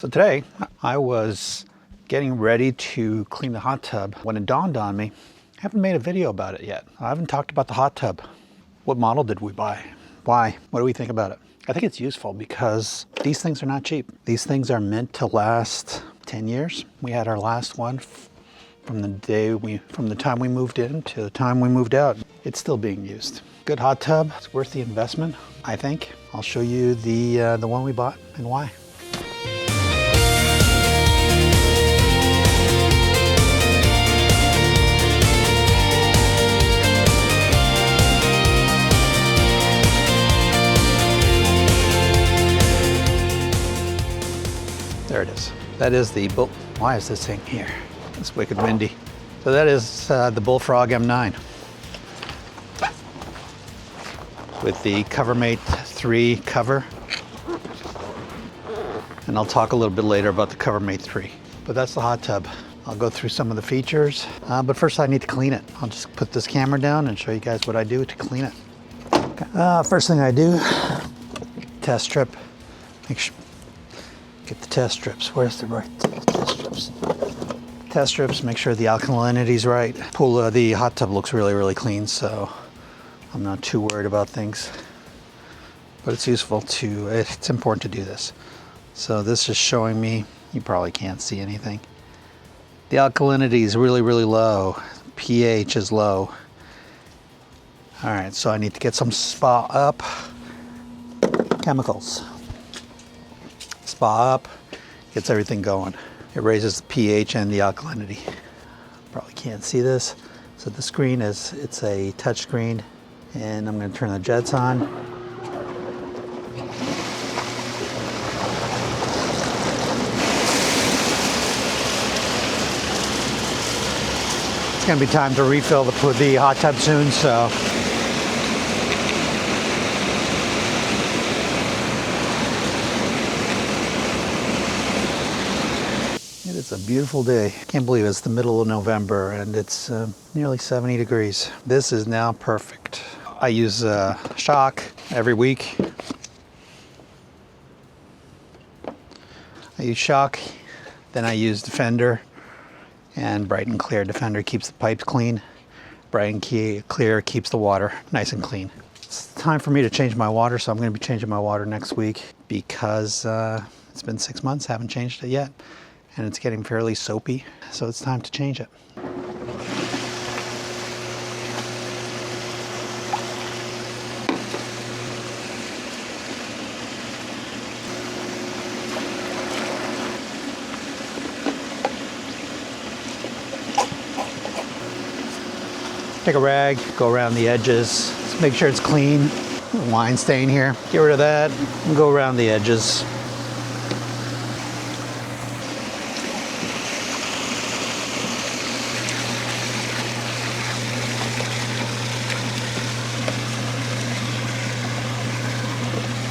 So today I was getting ready to clean the hot tub when it dawned on me, I haven't made a video about it yet. I haven't talked about the hot tub. What model did we buy? Why? What do we think about it? I think it's useful because these things are not cheap. These things are meant to last 10 years. We had our last one from the time we moved in to the time we moved out. It's still being used. Good hot tub. It's worth the investment, I think. I'll show you the one we bought and why. There it is. That is the why is this thing here? It's wicked windy. So that is the Bullfrog M9 with the CoverMate III cover. And I'll talk a little bit later about the CoverMate III. But that's the hot tub. I'll go through some of the features, but first I need to clean it. I'll just put this camera down and show you guys what I do to clean it. Okay. First thing I do, test strip. Get the test strips. Where's the right test strips? Test strips, make sure the alkalinity is right. The hot tub looks really, really clean, so I'm not too worried about things. But it's useful it's important to do this. So this is showing me, you probably can't see anything. The alkalinity is really, really low. pH is low. All right, so I need to get some Spa Up chemicals. Spa Up gets everything going. It raises the pH and the alkalinity. Probably can't see this. So the screen it's a touch screen, and I'm going to turn the jets on. It's going to be time to refill the hot tub soon, so it's a beautiful day. Can't believe it's the middle of November and it's nearly 70 degrees. This is now perfect. I use shock every week. I use shock, then I use Defender, and Bright and Clear. Defender keeps the pipes clean. Bright and Clear keeps the water nice and clean. It's time for me to change my water, so I'm going to be changing my water next week because it's been 6 months, haven't changed it yet. And it's getting fairly soapy, so it's time to change it. Take a rag, go around the edges, just make sure it's clean. Wine stain here, get rid of that, and go around the edges.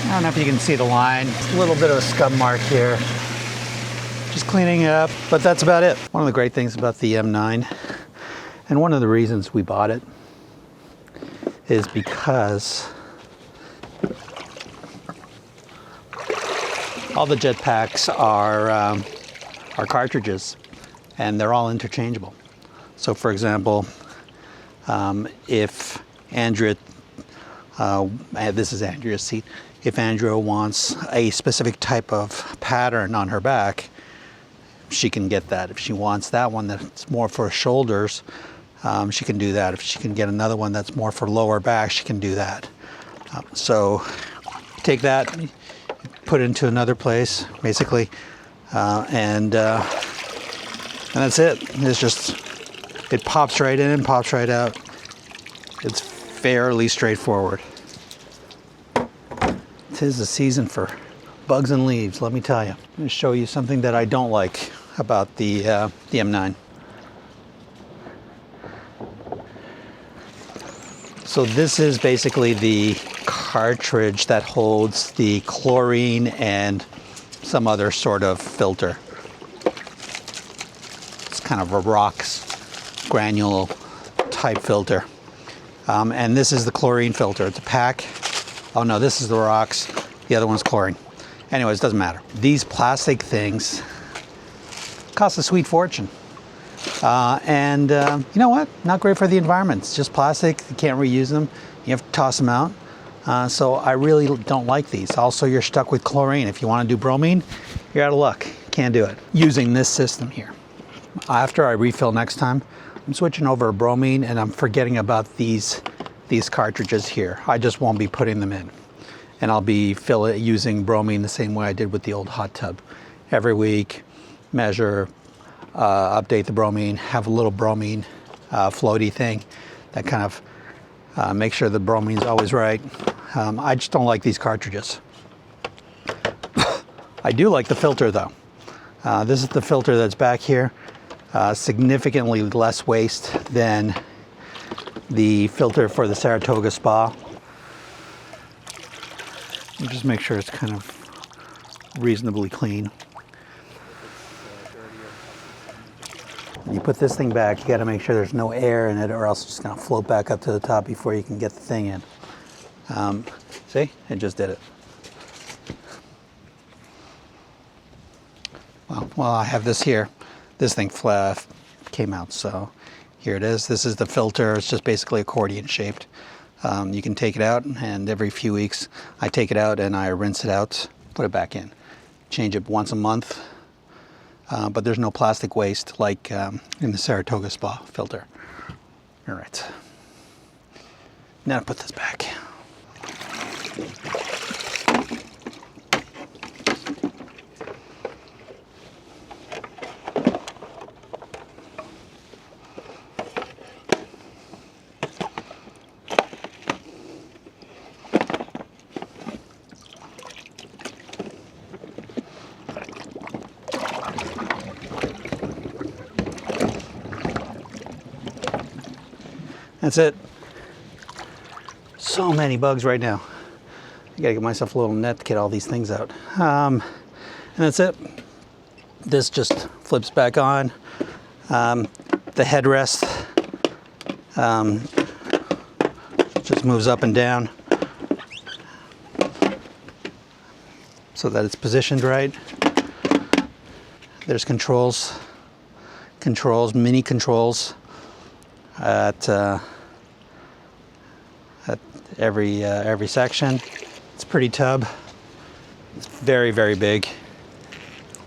I don't know if you can see the line. A little bit of a scum mark here. Just cleaning it up, but that's about it. One of the great things about the M9, and one of the reasons we bought it, is because all the JetPaks are cartridges, and they're all interchangeable. So for example, if Andrea, this is Andrea's seat, if Andrea wants a specific type of pattern on her back, she can get that. If she wants that one that's more for shoulders, she can do that. If she can get another one that's more for lower back, she can do that. So take that, put it into another place, basically, and that's it. It's just, it pops right in and pops right out. It's fairly straightforward. 'Tis the season for bugs and leaves, let me tell you. I'm going to show you something that I don't like about the M9. So this is basically the cartridge that holds the chlorine and some other sort of filter. It's kind of a rocks granule type filter. And this is the chlorine filter. It's a pack. Oh no, this is the rocks. The other one's chlorine. Anyways, doesn't matter. These plastic things cost a sweet fortune. You know what? Not great for the environment. It's just plastic. You can't reuse them. You have to toss them out. So I really don't like these. Also, you're stuck with chlorine. If you want to do bromine, you're out of luck. Can't do it. Using this system here. After I refill next time, I'm switching over to bromine, and I'm forgetting about these cartridges here. I just won't be putting them in. And I'll be using bromine the same way I did with the old hot tub. Every week, measure, update the bromine, have a little bromine floaty thing that kind of makes sure the bromine's always right. I just don't like these cartridges. I do like the filter though. This is the filter that's back here. Significantly less waste than the filter for the Saratoga Spa. Just make sure it's kind of reasonably clean. When you put this thing back, you got to make sure there's no air in it, or else it's just going to float back up to the top before you can get the thing in. See? It just did it. Well, I have this here. This thing came out, so here it is. This is the filter. It's just basically accordion shaped. You can take it out, and every few weeks I take it out and I rinse it out, put it back in. Change it once a month, but there's no plastic waste like in the Saratoga Spa filter. All right, now put this back. That's it. So many bugs right now. I gotta get myself a little net to get all these things out. And that's it. This just flips back on. The headrest just moves up and down so that it's positioned right. There's mini controls at every section. It's a pretty tub. It's very, very big.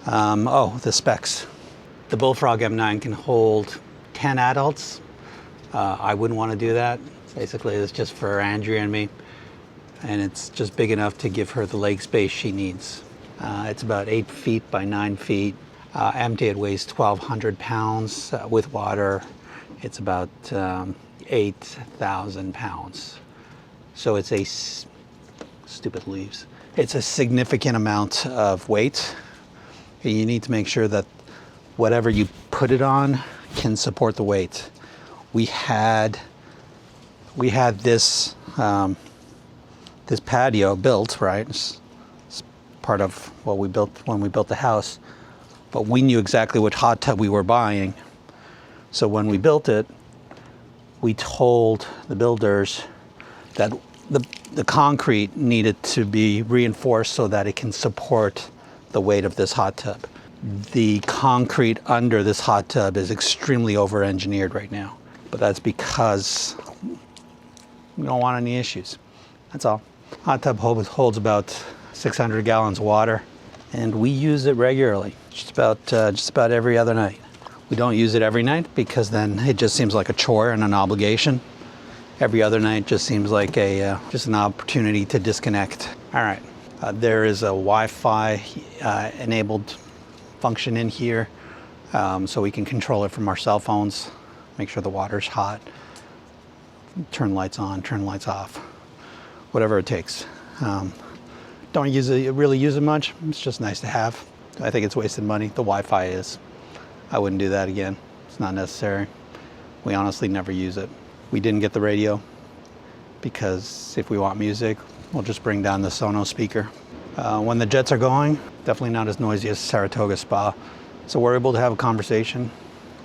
Oh, the specs. The Bullfrog M9 can hold 10 adults. I wouldn't want to do that. Basically, it's just for Andrea and me. And it's just big enough to give her the leg space she needs. It's about 8 feet by 9 feet. Empty, it weighs 1,200 pounds. With water, it's about 8,000 pounds. So it's a stupid leaves. It's a significant amount of weight. You need to make sure that whatever you put it on can support the weight. We had this this patio built, right? It's part of what we built when we built the house. But we knew exactly what hot tub we were buying. So when we built it, we told the builders that the concrete needed to be reinforced so that it can support the weight of this hot tub. The concrete under this hot tub is extremely over-engineered right now, but that's because we don't want any issues. That's all. Hot tub holds about 600 gallons of water, and we use it regularly, just about every other night. We don't use it every night because then it just seems like a chore and an obligation. Every other night just seems like just an opportunity to disconnect. All right, there is a Wi-Fi enabled function in here, so we can control it from our cell phones, make sure the water's hot, turn lights on, turn lights off, whatever it takes. Don't really use it much. It's just nice to have. I think it's wasted money. The Wi-Fi is. I wouldn't do that again. It's not necessary. We honestly never use it. We didn't get the radio because if we want music, we'll just bring down the Sonos speaker. When the jets are going, definitely not as noisy as Saratoga Spa. So we're able to have a conversation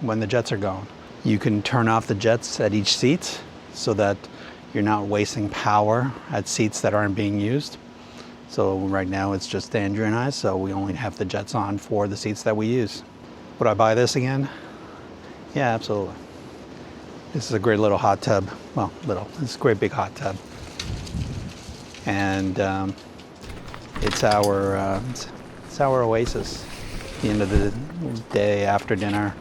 when the jets are going. You can turn off the jets at each seat so that you're not wasting power at seats that aren't being used. So right now it's just Andrew and I, so we only have the jets on for the seats that we use. Would I buy this again? Yeah, absolutely. This is a great little hot tub. Well, little, it's a great big hot tub. And it's our oasis at the end of the day after dinner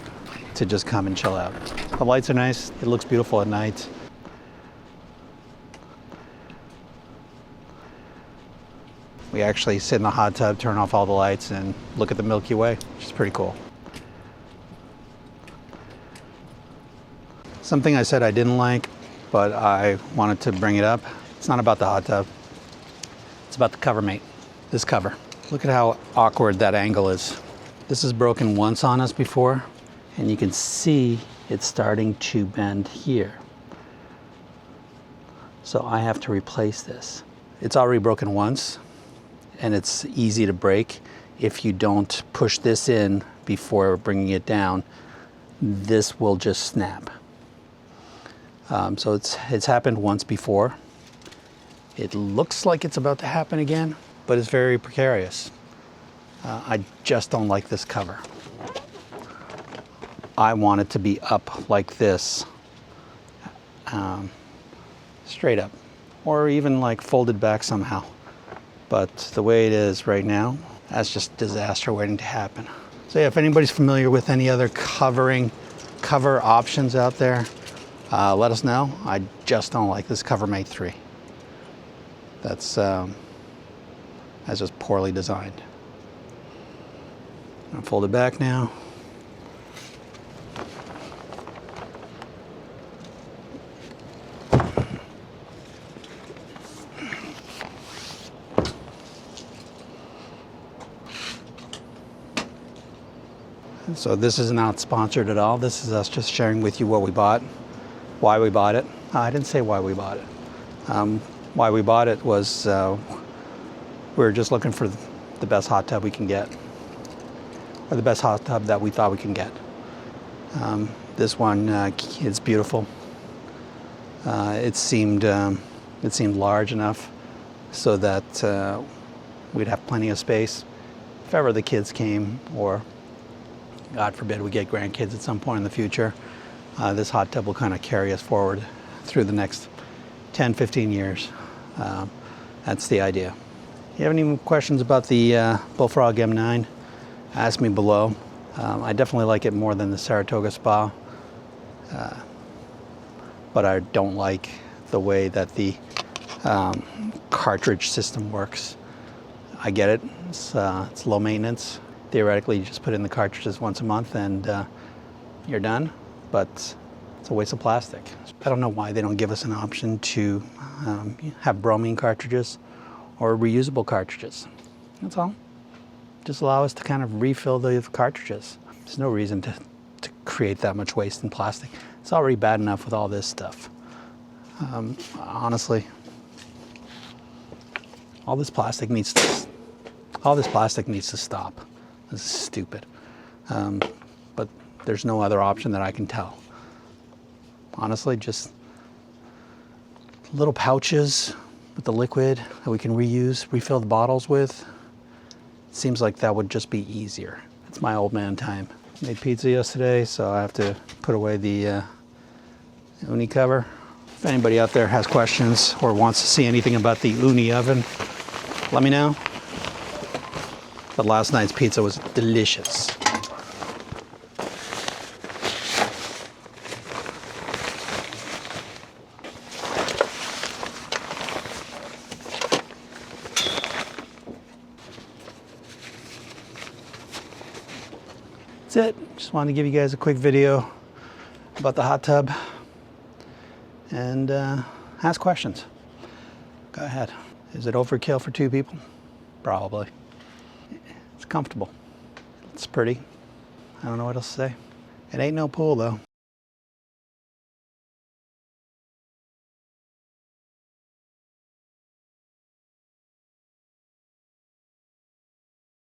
to just come and chill out. The lights are nice. It looks beautiful at night. We actually sit in the hot tub, turn off all the lights, and look at the Milky Way, which is pretty cool. Something I said I didn't like, but I wanted to bring it up. It's not about the hot tub. It's about the CoverMate, this cover. Look at how awkward that angle is. This has broken once on us before, and you can see it's starting to bend here. So I have to replace this. It's already broken once, and it's easy to break if you don't push this in before bringing it down. This will just snap. So it's happened once before. It looks like it's about to happen again, but it's very precarious. I just don't like this cover. I want it to be up like this, straight up, or even like folded back somehow. But the way it is right now, that's just disaster waiting to happen. So yeah, if anybody's familiar with any other cover options out there, let us know. I just don't like this CoverMate III. That's just poorly designed. I'm gonna fold it back now. So this is not sponsored at all. This is us just sharing with you what we bought, why we bought it. I didn't say why we bought it. Why we bought it was we were just looking for the best hot tub we can get, or the best hot tub that we thought we can get. This one is beautiful. It seemed large enough so that we'd have plenty of space if ever the kids came, or God forbid we get grandkids at some point in the future. This hot tub will kind of carry us forward through the next 10, 15 years. That's the idea. If you have any questions about the Bullfrog M9, ask me below. I definitely like it more than the Saratoga Spa, but I don't like the way that the cartridge system works. I get it, it's low maintenance. Theoretically, you just put in the cartridges once a month and you're done, but it's a waste of plastic. I don't know why they don't give us an option to have bromine cartridges or reusable cartridges. That's all. Just allow us to kind of refill the cartridges. There's no reason to create that much waste in plastic. It's already bad enough with all this stuff. Honestly, all this plastic needs to stop. This is stupid. But there's no other option that I can tell. Honestly, just little pouches with the liquid that we can refill the bottles with. It seems like that would just be easier. It's my old man time. Made pizza yesterday, so I have to put away the uni cover. If anybody out there has questions or wants to see anything about the uni oven, let me know. But last night's pizza was delicious. That's it. Just wanted to give you guys a quick video about the hot tub and ask questions. Go ahead. Is it overkill for 2 people? Probably. It's comfortable. It's pretty. I don't know what else to say. It ain't no pool though.